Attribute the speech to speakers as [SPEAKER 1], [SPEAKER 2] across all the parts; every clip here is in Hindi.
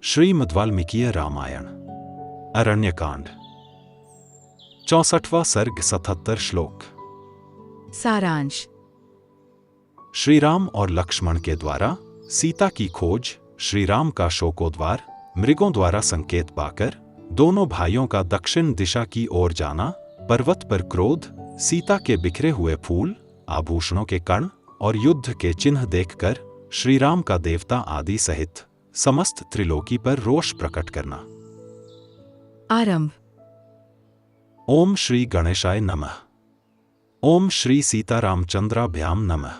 [SPEAKER 1] श्रीमद् वाल्मीकीय रामायण अरण्यकांड 64वां सर्ग 77 श्लोक।
[SPEAKER 2] सारांश।
[SPEAKER 1] श्री राम और लक्ष्मण के द्वारा सीता की खोज। श्री राम का शोकोद्वार। मृगों द्वारा संकेत पाकर दोनों भाइयों का दक्षिण दिशा की ओर जाना। पर्वत पर क्रोध। सीता के बिखरे हुए फूल, आभूषणों के कण और युद्ध के चिन्ह देखकर श्री राम का देवता आदि सहित समस्त त्रिलोकी पर रोष प्रकट करना।
[SPEAKER 2] आरंभ।
[SPEAKER 1] ओम श्री गणेशाय नमः। ओम श्री सीतारामचंद्राभ्याम नमः।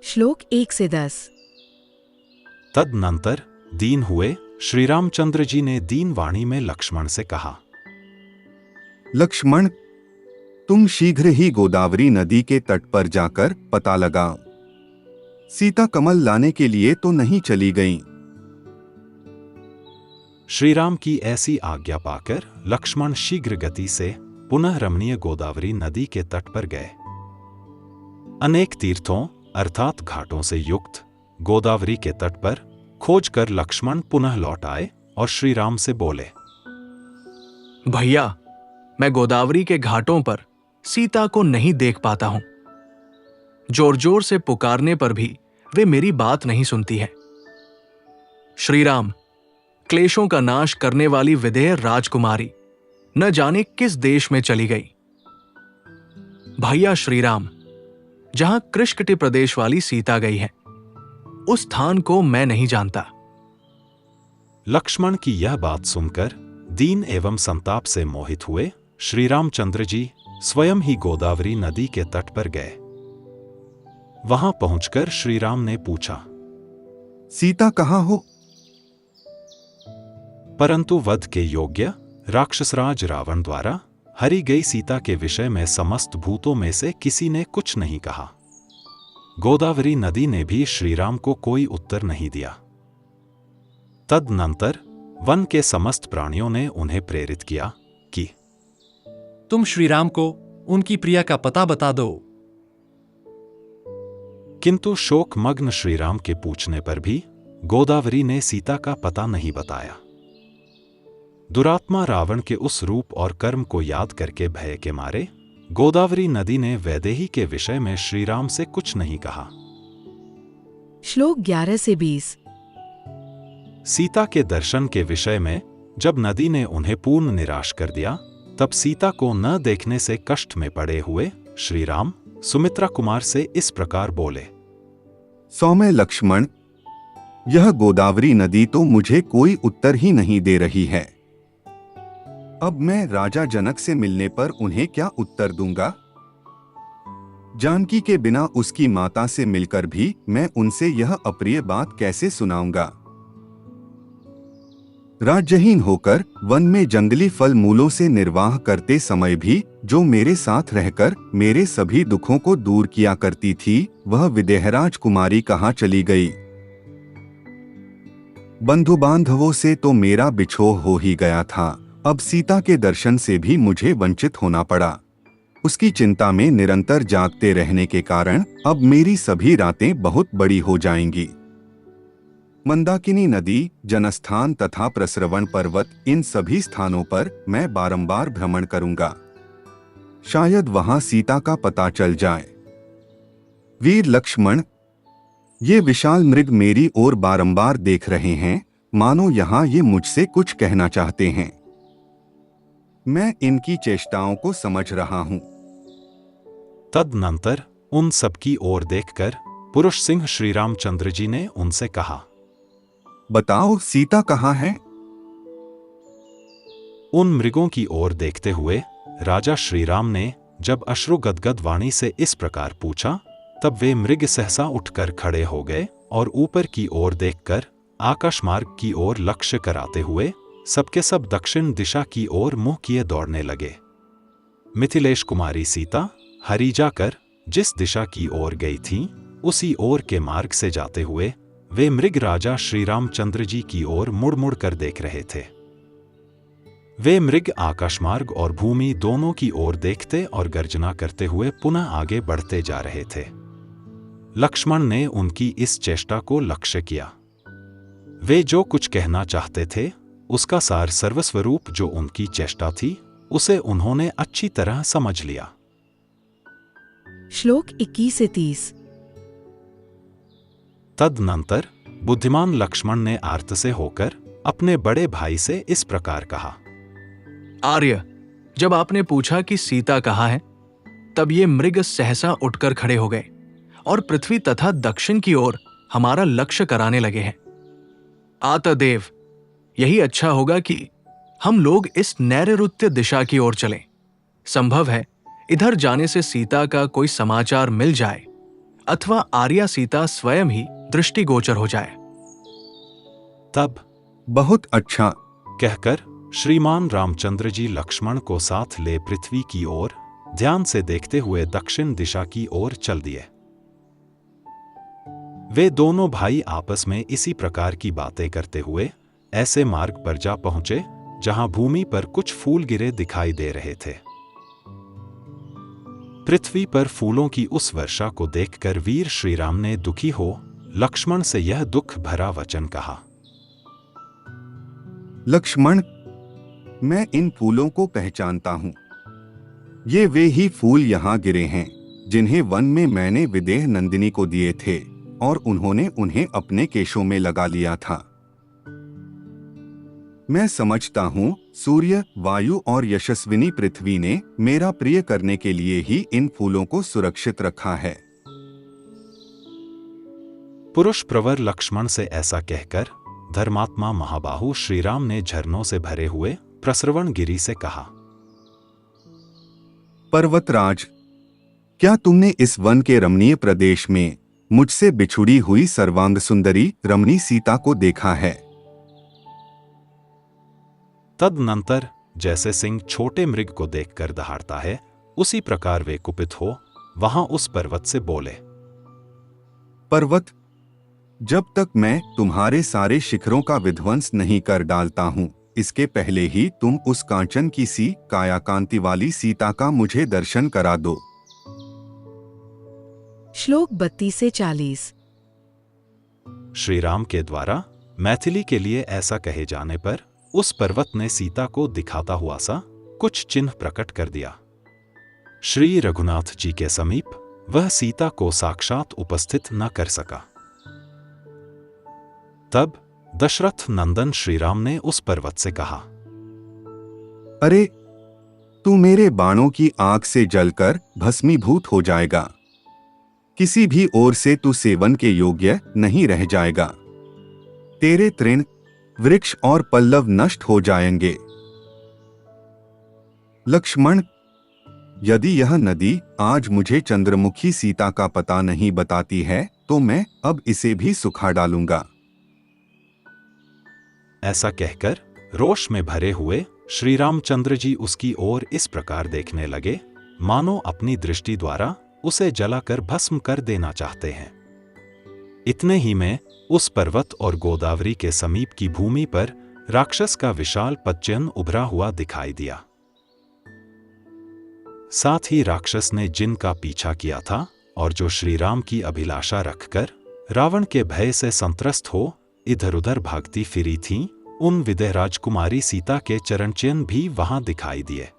[SPEAKER 2] श्लोक 1 से 10।
[SPEAKER 1] तदनंतर दीन हुए श्री रामचंद्र जी ने दीन वाणी में लक्ष्मण से कहा,
[SPEAKER 3] लक्ष्मण, तुम शीघ्र ही गोदावरी नदी के तट पर जाकर पता लगाओ। सीता कमल लाने के लिए तो नहीं चली गईं।
[SPEAKER 1] श्री राम की ऐसी आज्ञा पाकर लक्ष्मण शीघ्र गति से पुनः रमणीय गोदावरी नदी के तट पर गए। अनेक तीर्थों अर्थात घाटों से युक्त गोदावरी के तट पर खोजकर लक्ष्मण पुनः लौट आए और श्री राम से बोले,
[SPEAKER 4] भैया, मैं गोदावरी के घाटों पर सीता को नहीं देख पाता हूं। जोर जोर से पुकारने पर भी वे मेरी बात नहीं सुनती है। श्री राम, क्लेशों का नाश करने वाली विदेह राजकुमारी न जाने किस देश में चली गई। भैया श्री राम, जहां कृष्कटि प्रदेश वाली सीता गई है, उस स्थान को मैं नहीं जानता।
[SPEAKER 1] लक्ष्मण की यह बात सुनकर दीन एवं संताप से मोहित हुए श्री रामचंद्र जी स्वयं ही गोदावरी नदी के तट पर गए। वहां पहुंचकर श्री राम ने पूछा,
[SPEAKER 3] सीता कहाँ हो?
[SPEAKER 1] परंतु वध के योग्य राक्षसराज रावण द्वारा हरी गई सीता के विषय में समस्त भूतों में से किसी ने कुछ नहीं कहा। गोदावरी नदी ने भी श्री राम को कोई उत्तर नहीं दिया। तदनंतर वन के समस्त प्राणियों ने उन्हें प्रेरित किया कि
[SPEAKER 5] तुम श्री राम को उनकी प्रिया का पता बता दो।
[SPEAKER 1] किंतु शोकमग्न श्री राम के पूछने पर भी गोदावरी ने सीता का पता नहीं बताया। दुरात्मा रावण के उस रूप और कर्म को याद करके भय के मारे गोदावरी नदी ने वैदेही के विषय में श्री राम से कुछ नहीं कहा।
[SPEAKER 2] श्लोक 11 से 20।
[SPEAKER 1] सीता के दर्शन के विषय में जब नदी ने उन्हें पूर्ण निराश कर दिया, तब सीता को न देखने से कष्ट में पड़े हुए श्री राम सुमित्रा कुमार से इस प्रकार बोले,
[SPEAKER 3] सौम्य लक्ष्मण, यह गोदावरी नदी तो मुझे कोई उत्तर ही नहीं दे रही है। अब मैं राजा जनक से मिलने पर उन्हें क्या उत्तर दूंगा? जानकी के बिना उसकी माता से मिलकर भी मैं उनसे यह अप्रिय बात कैसे सुनाऊंगा? राज्यहीन होकर वन में जंगली फल मूलों से निर्वाह करते समय भी जो मेरे साथ रहकर मेरे सभी दुखों को दूर किया करती थी, वह विदेहराज कुमारी कहाँ चली गई? बंधु बांधवों से तो मेरा बिछोह हो ही गया था, अब सीता के दर्शन से भी मुझे वंचित होना पड़ा। उसकी चिंता में निरंतर जागते रहने के कारण अब मेरी सभी रातें बहुत बड़ी हो जाएंगी। मंदाकिनी नदी, जनस्थान तथा प्रस्रवण पर्वत, इन सभी स्थानों पर मैं बारंबार भ्रमण करूंगा। शायद वहां सीता का पता चल जाए। वीर लक्ष्मण, ये विशाल मृग मेरी ओर बारंबार देख रहे हैं, मानो यहां ये मुझसे कुछ कहना चाहते हैं। मैं इनकी चेष्टाओं को समझ रहा हूं।
[SPEAKER 1] तदनंतर उन सबकी ओर देखकर पुरुष सिंह श्री रामचंद्र जी ने उनसे कहा,
[SPEAKER 3] बताओ सीता कहाँ है?
[SPEAKER 1] उन मृगों की ओर देखते हुए राजा श्री राम ने जब अश्रु गदगद वाणी से इस प्रकार पूछा, तब वे मृग सहसा उठकर खड़े हो गए और ऊपर की ओर देखकर आकाश मार्ग की ओर लक्ष्य कराते हुए सबके सब दक्षिण दिशा की ओर मुंह किए दौड़ने लगे। मिथिलेश कुमारी सीता हरी जाकर जिस दिशा की ओर गई थीं, उसी ओर के मार्ग से जाते हुए वे मृग राजा श्री रामचंद्र जी की ओर मुड़ मुड़ कर देख रहे थे। वे मृग आकाशमार्ग और भूमि दोनों की ओर देखते और गर्जना करते हुए पुनः आगे बढ़ते जा रहे थे। लक्ष्मण ने उनकी इस चेष्टा को लक्ष्य किया। वे जो कुछ कहना चाहते थे उसका सार सर्वस्वरूप जो उनकी चेष्टा थी उसे उन्होंने अच्छी तरह समझ लिया।
[SPEAKER 2] श्लोक 21 से 30।
[SPEAKER 1] तदनंतर बुद्धिमान लक्ष्मण ने आर्त से होकर अपने बड़े भाई से इस प्रकार कहा।
[SPEAKER 4] आर्य, जब आपने पूछा कि सीता कहाँ है, तब ये मृग सहसा उठकर खड़े हो गए और पृथ्वी तथा दक्षिण की ओर हमारा लक्ष्य कराने लगे हैं। आतदेव, यही अच्छा होगा कि हम लोग इस नैऋत्य दिशा की ओर चलें। संभव है इधर जाने से सीता का कोई समाचार मिल जाए अथवा आर्या सीता स्वयं ही दृष्टिगोचर हो जाए।
[SPEAKER 1] तब
[SPEAKER 3] बहुत अच्छा
[SPEAKER 1] कहकर श्रीमान रामचंद्र जी लक्ष्मण को साथ ले पृथ्वी की ओर ध्यान से देखते हुए दक्षिण दिशा की ओर चल दिए। वे दोनों भाई आपस में इसी प्रकार की बातें करते हुए ऐसे मार्ग पर जा पहुंचे जहां भूमि पर कुछ फूल गिरे दिखाई दे रहे थे। पृथ्वी पर फूलों की उस वर्षा को देखकर वीर श्रीराम ने दुखी हो लक्ष्मण से यह दुख भरा वचन कहा।
[SPEAKER 3] लक्ष्मण, मैं इन फूलों को पहचानता हूं। ये वे ही फूल यहाँ गिरे हैं जिन्हें वन में मैंने विदेह नंदिनी को दिए थे और उन्होंने उन्हें अपने केशों में लगा लिया था। मैं समझता हूँ सूर्य, वायु और यशस्विनी पृथ्वी ने मेरा प्रिय करने के लिए ही इन फूलों को सुरक्षित रखा है।
[SPEAKER 1] पुरुष प्रवर लक्ष्मण से ऐसा कहकर धर्मात्मा महाबाहु श्रीराम ने झरनों से भरे हुए प्रसरवण गिरी से कहा।
[SPEAKER 3] पर्वतराज, क्या तुमने इस वन के रमणीय प्रदेश में मुझसे बिछुड़ी हुई सर्वांग सुंदरी रमणी सीता को देखा है?
[SPEAKER 1] तदनंतर जैसे सिंह छोटे मृग को देखकर दहाड़ता है उसी प्रकार वे कुपित हो वहां उस पर्वत से बोले।
[SPEAKER 3] पर्वत, जब तक मैं तुम्हारे सारे शिखरों का विध्वंस नहीं कर डालता हूं, इसके पहले ही तुम उस कांचन की सी कायाकांति वाली सीता का मुझे दर्शन करा दो।
[SPEAKER 2] श्लोक 32 से 40।
[SPEAKER 1] श्रीराम के द्वारा मैथिली के लिए ऐसा कहे जाने पर उस पर्वत ने सीता को दिखाता हुआ सा कुछ चिन्ह प्रकट कर दिया। श्री रघुनाथ जी के समीप वह सीता को साक्षात उपस्थित न कर सका। तब दशरथ नंदन श्रीराम ने उस पर्वत से कहा।
[SPEAKER 3] अरे, तू मेरे बाणों की आग से जलकर भस्मीभूत हो जाएगा। किसी भी ओर से तू सेवन के योग्य नहीं रह जाएगा। तेरे तृण, वृक्ष और पल्लव नष्ट हो जाएंगे। लक्ष्मण, यदि यह नदी आज मुझे चंद्रमुखी सीता का पता नहीं बताती है तो मैं अब इसे भी सुखा डालूंगा।
[SPEAKER 1] ऐसा कहकर रोष में भरे हुए श्री रामचंद्र जी उसकी ओर इस प्रकार देखने लगे मानो अपनी दृष्टि द्वारा उसे जलाकर भस्म कर देना चाहते हैं। इतने ही में उस पर्वत और गोदावरी के समीप की भूमि पर राक्षस का विशाल पदचिन्ह उभरा हुआ दिखाई दिया। साथ ही राक्षस ने जिनका पीछा किया था और जो श्रीराम की अभिलाषा रखकर रावण के भय से संत्रस्त हो इधर उधर भागती फिरी थीं, उन विदेह राजकुमारी सीता के चरण चिन्ह भी वहां दिखाई दिए।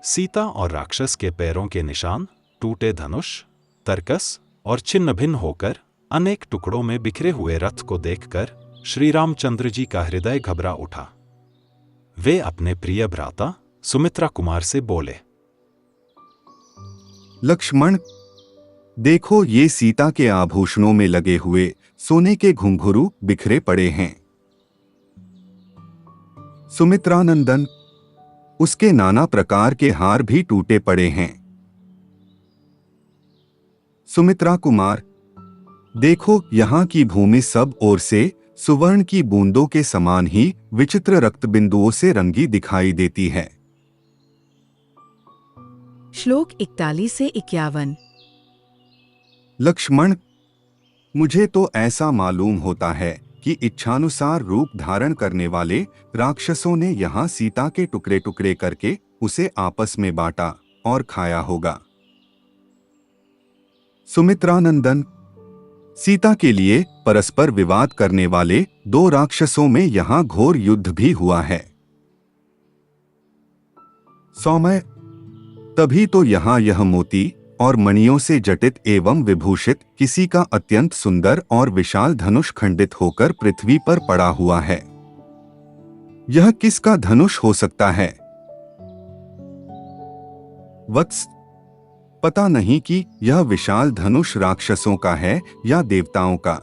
[SPEAKER 1] सीता और राक्षस के पैरों के निशान, टूटे धनुष, तरकस और छिन्न भिन्न होकर अनेक टुकड़ों में बिखरे हुए रथ को देखकर श्री रामचंद्र जी का हृदय घबरा उठा। वे अपने प्रिय भ्राता सुमित्रा कुमार से बोले।
[SPEAKER 3] लक्ष्मण, देखो ये सीता के आभूषणों में लगे हुए सोने के घुंघरू बिखरे पड़े हैं। सुमित्रानंदन, उसके नाना प्रकार के हार भी टूटे पड़े हैं। सुमित्रा कुमार, देखो यहाँ की भूमि सब ओर से सुवर्ण की बूंदों के समान ही विचित्र रक्त बिंदुओं से रंगी दिखाई देती है।
[SPEAKER 2] श्लोक 41 से 51।
[SPEAKER 3] लक्ष्मण, मुझे तो ऐसा मालूम होता है कि इच्छानुसार रूप धारण करने वाले राक्षसों ने यहाँ सीता के टुकड़े टुकड़े करके उसे आपस में बांटा और खाया होगा। सुमित्रानंदन, सीता के लिए परस्पर विवाद करने वाले दो राक्षसों में यहाँ घोर युद्ध भी हुआ है। सौम्य, तभी तो यहाँ यह मोती और मणियों से जटित एवं विभूषित किसी का अत्यंत सुंदर और विशाल धनुष खंडित होकर पृथ्वी पर पड़ा हुआ है। यह किसका धनुष हो सकता है? वत्स, पता नहीं कि यह विशाल धनुष राक्षसों का है या देवताओं का।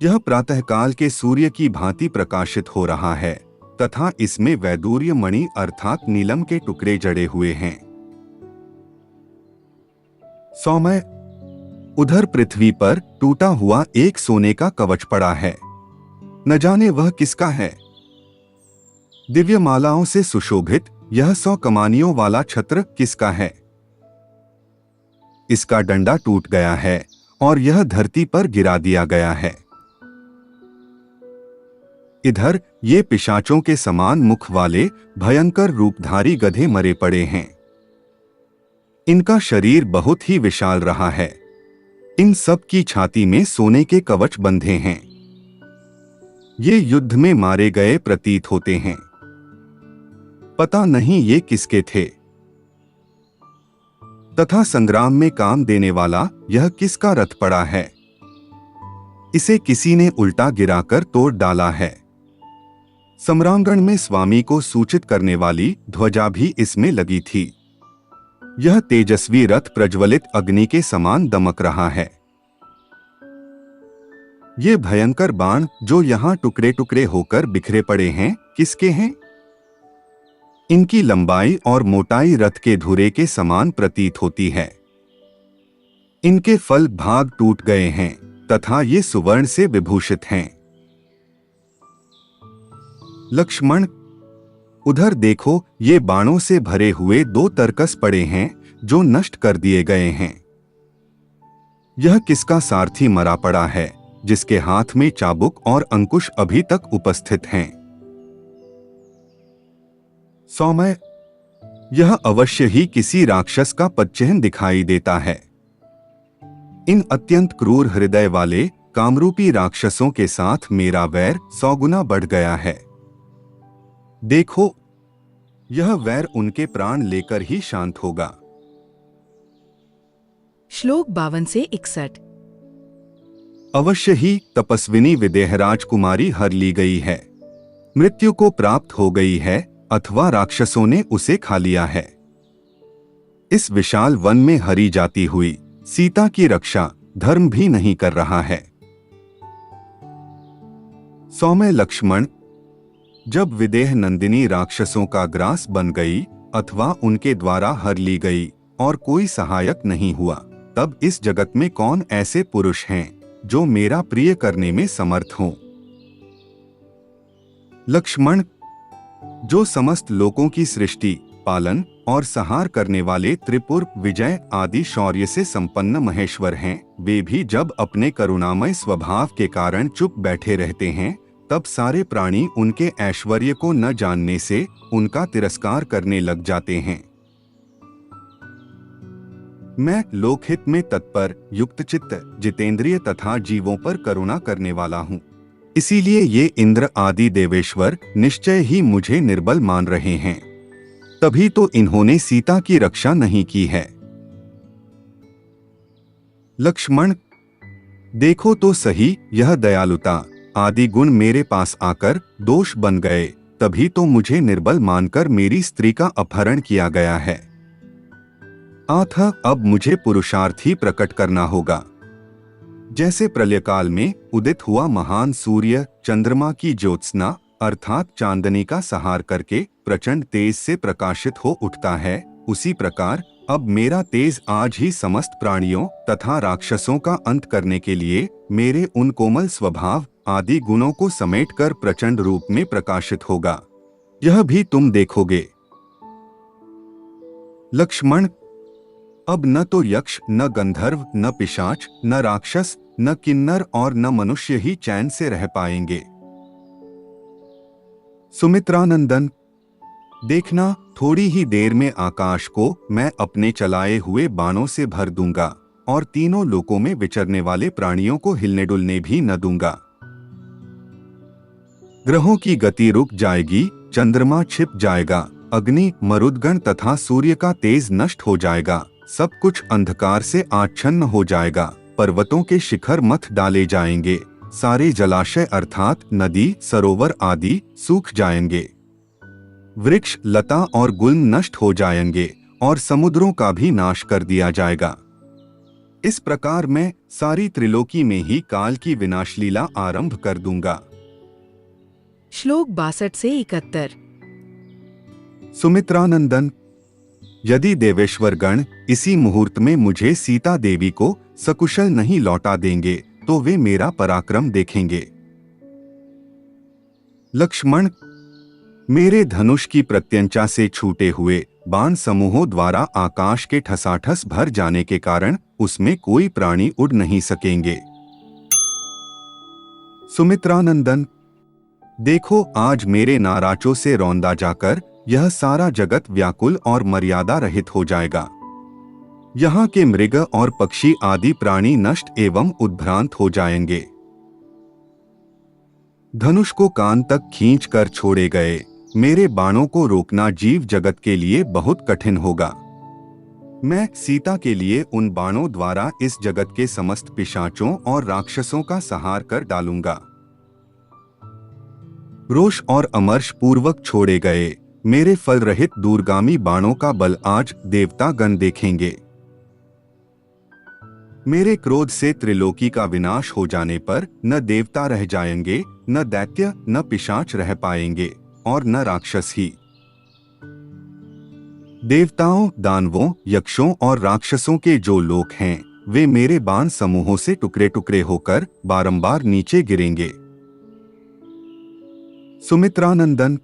[SPEAKER 3] यह प्रातःकाल के सूर्य की भांति प्रकाशित हो रहा है तथा इसमें वैदूर्य मणि अर्थात नीलम के टुकड़े जड़े हुए हैं। सौम्य, उधर पृथ्वी पर टूटा हुआ एक सोने का कवच पड़ा है। न जाने वह किसका है। दिव्य मालाओं से सुशोभित यह 100 कमानियों वाला छत्र किसका है? इसका डंडा टूट गया है और यह धरती पर गिरा दिया गया है। इधर ये पिशाचों के समान मुख वाले भयंकर रूपधारी गधे मरे पड़े हैं। इनका शरीर बहुत ही विशाल रहा है। इन सब की छाती में सोने के कवच बंधे हैं। ये युद्ध में मारे गए प्रतीत होते हैं। पता नहीं ये किसके थे तथा संग्राम में काम देने वाला यह किसका रथ पड़ा है। इसे किसी ने उल्टा गिराकर तोड़ डाला है। सम्रांगण में स्वामी को सूचित करने वाली ध्वजा भी इसमें लगी थी। यह तेजस्वी रथ प्रज्वलित अग्नि के समान दमक रहा है। ये भयंकर बाण जो यहाँ टुकड़े टुकड़े होकर बिखरे पड़े हैं, किसके हैं? इनकी लंबाई और मोटाई रथ के धुरे के समान प्रतीत होती है। इनके फल भाग टूट गए हैं तथा ये सुवर्ण से विभूषित हैं। लक्ष्मण, उधर देखो, ये बाणों से भरे हुए 2 तरकस पड़े हैं जो नष्ट कर दिए गए हैं। यह किसका सारथी मरा पड़ा है जिसके हाथ में चाबुक और अंकुश अभी तक उपस्थित हैं? सौम्य, यह अवश्य ही किसी राक्षस का पदचिह्न दिखाई देता है। इन अत्यंत क्रूर हृदय वाले कामरूपी राक्षसों के साथ मेरा वैर 100 गुना बढ़ गया है। देखो, यह वैर उनके प्राण लेकर ही शांत होगा।
[SPEAKER 2] श्लोक 52 से 61।
[SPEAKER 3] अवश्य ही तपस्विनी विदेहराज कुमारी हर ली गई है, मृत्यु को प्राप्त हो गई है अथवा राक्षसों ने उसे खा लिया है। इस विशाल वन में हरी जाती हुई सीता की रक्षा धर्म भी नहीं कर रहा है। सौम्य लक्ष्मण, जब विदेह नंदिनी राक्षसों का ग्रास बन गई अथवा उनके द्वारा हर ली गई और कोई सहायक नहीं हुआ, तब इस जगत में कौन ऐसे पुरुष हैं जो मेरा प्रिय करने में समर्थ हों? लक्ष्मण, जो समस्त लोकों की सृष्टि, पालन और संहार करने वाले त्रिपुर, विजय आदि शौर्य से संपन्न महेश्वर हैं, वे भी जब अपने करुणामय स्वभाव के कारण चुप बैठे रहते हैं, तब सारे प्राणी उनके ऐश्वर्य को न जानने से उनका तिरस्कार करने लग जाते हैं। मैं लोकहित में तत्पर, युक्तचित्त, जितेंद्रिय तथा जीवों पर करुणा करने वाला हूँ। इसीलिए ये इंद्र आदि देवेश्वर निश्चय ही मुझे निर्बल मान रहे हैं। तभी तो इन्होंने सीता की रक्षा नहीं की है। लक्ष्मण, देखो तो सही, यह दयालुता आदि गुण मेरे पास आकर दोष बन गए, तभी तो मुझे निर्बल मानकर मेरी स्त्री का अपहरण किया गया है। अतः अब मुझे पुरुषार्थ ही प्रकट करना होगा। जैसे प्रलयकाल में उदित हुआ महान सूर्य चंद्रमा की ज्योत्सना अर्थात चांदनी का सहार करके प्रचंड तेज से प्रकाशित हो उठता है, उसी प्रकार अब मेरा तेज आज ही समस्त प्राणियों तथा राक्षसों का अंत करने के लिए मेरे उन कोमल स्वभाव आदि गुणों को समेटकर प्रचंड रूप में प्रकाशित होगा। यह भी तुम देखोगे। लक्ष्मण, अब न तो यक्ष, न गंधर्व, न पिशाच, न राक्षस, न किन्नर और न मनुष्य ही चैन से रह पाएंगे। सुमित्रानंदन, देखना, थोड़ी ही देर में आकाश को मैं अपने चलाए हुए बाणों से भर दूंगा और तीनों लोकों में विचरने वाले प्राणियों को हिलने डुलने भी न दूंगा। ग्रहों की गति रुक जाएगी, चंद्रमा छिप जाएगा, अग्नि, मरुदगण तथा सूर्य का तेज नष्ट हो जाएगा, सब कुछ अंधकार से आच्छन्न हो जाएगा, पर्वतों के शिखर मथ डाले जाएंगे, सारे जलाशय अर्थात नदी, सरोवर आदि सूख जाएंगे, वृक्ष, लता और गुल्म नष्ट हो जाएंगे और समुद्रों का भी नाश कर दिया जाएगा। इस प्रकार मैं सारी त्रिलोकी में ही काल की विनाश लीला आरंभ कर दूंगा।
[SPEAKER 2] श्लोक 62 से 71।
[SPEAKER 3] सुमित्रानंदन, यदि देवेश्वर गण इसी मुहूर्त में मुझे सीता देवी को सकुशल नहीं लौटा देंगे तो वे मेरा पराक्रम देखेंगे। लक्ष्मण, मेरे धनुष की प्रत्यंचा से छूटे हुए बाण समूहों द्वारा आकाश के ठसाठस भर जाने के कारण उसमें कोई प्राणी उड़ नहीं सकेंगे। सुमित्रानंदन, देखो आज मेरे नाराचों से रौंदा जाकर यह सारा जगत व्याकुल और मर्यादा रहित हो जाएगा। यहाँ के मृग और पक्षी आदि प्राणी नष्ट एवं उद्भ्रांत हो जाएंगे। धनुष को कान तक खींच कर छोड़े गए मेरे बाणों को रोकना जीव जगत के लिए बहुत कठिन होगा। मैं सीता के लिए उन बाणों द्वारा इस जगत के समस्त पिशाचों और राक्षसों का संहार कर डालूंगा। रोष और अमर्ष पूर्वक छोड़े गए मेरे फल रहित दूरगामी बाणों का बल आज देवता गण देखेंगे। मेरे क्रोध से त्रिलोकी का विनाश हो जाने पर न देवता रह जाएंगे, न दैत्य, न पिशाच रह पाएंगे और न राक्षस ही। देवताओं, दानवों, यक्षों और राक्षसों के जो लोक हैं वे मेरे बाण समूहों से टुकड़े टुकड़े होकर बारंबार नीचे गिरेंगे। सुमित्रानंदन,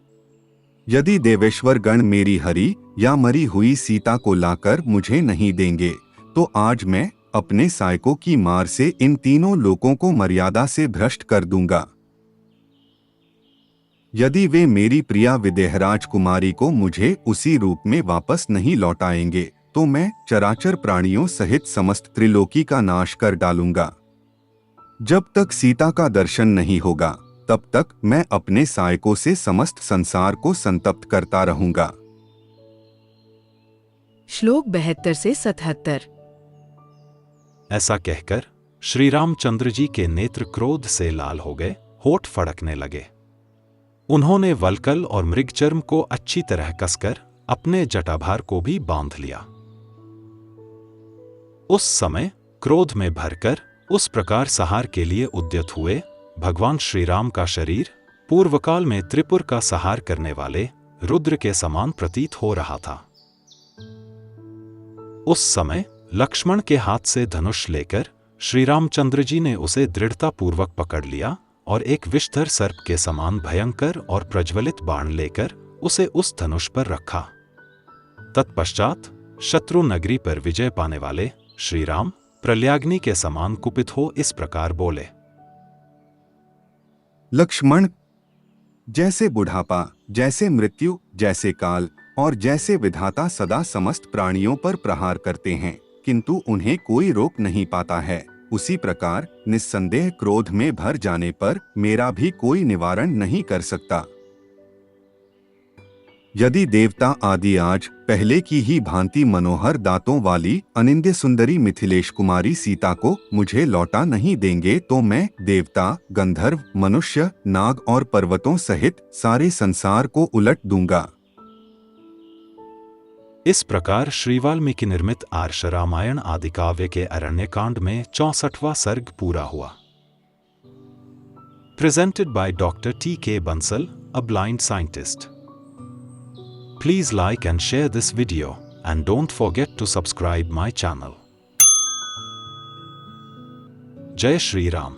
[SPEAKER 3] यदि देवेश्वर गण मेरी हरी या मरी हुई सीता को लाकर मुझे नहीं देंगे तो आज मैं अपने सायकों की मार से इन तीनों लोकों को मर्यादा से भ्रष्ट कर दूंगा। यदि वे मेरी प्रिया विदेहराज कुमारी को मुझे उसी रूप में वापस नहीं लौटाएंगे तो मैं चराचर प्राणियों सहित समस्त त्रिलोकी का नाश कर डालूंगा। जब तक सीता का दर्शन नहीं होगा तब तक मैं अपने सायकों से समस्त संसार को संतप्त करता रहूंगा।
[SPEAKER 2] श्लोक 72 से 77।
[SPEAKER 1] ऐसा कहकर श्री रामचंद्र जी के नेत्र क्रोध से लाल हो गए, होठ फड़कने लगे। उन्होंने वल्कल और मृगचर्म को अच्छी तरह कसकर अपने जटाभार को भी बांध लिया। उस समय क्रोध में भरकर उस प्रकार संहार के लिए उद्यत हुए भगवान श्री राम का शरीर पूर्वकाल में त्रिपुर का संहार करने वाले रुद्र के समान प्रतीत हो रहा था। उस समय लक्ष्मण के हाथ से धनुष लेकर श्री रामचंद्र जी ने उसे दृढ़तापूर्वक पकड़ लिया और एक विषधर सर्प के समान भयंकर और प्रज्वलित बाण लेकर उसे उस धनुष पर रखा। तत्पश्चात शत्रु नगरी पर विजय पाने वाले श्री राम प्रलयाग्नि के समान कुपित हो इस प्रकार बोले।
[SPEAKER 3] लक्ष्मण, जैसे बुढ़ापा, जैसे मृत्यु, जैसे काल और जैसे विधाता सदा समस्त प्राणियों पर प्रहार करते हैं किंतु उन्हें कोई रोक नहीं पाता है, उसी प्रकार निस्संदेह क्रोध में भर जाने पर मेरा भी कोई निवारण नहीं कर सकता। यदि देवता आदि आज पहले की ही भांति मनोहर दांतों वाली अनिंद्य सुंदरी मिथिलेश कुमारी सीता को मुझे लौटा नहीं देंगे तो मैं देवता, गंधर्व, मनुष्य, नाग और पर्वतों सहित सारे संसार को उलट दूंगा।
[SPEAKER 1] इस प्रकार श्री वाल्मीकि निर्मित आर्ष रामायण आदि काव्य के अरण्यकांड में 64वां सर्ग पूरा हुआ। Presented by doctor T.K. Bansal, a blind scientist. Please like and share this video and don't forget to subscribe my channel. Jai Shri Ram.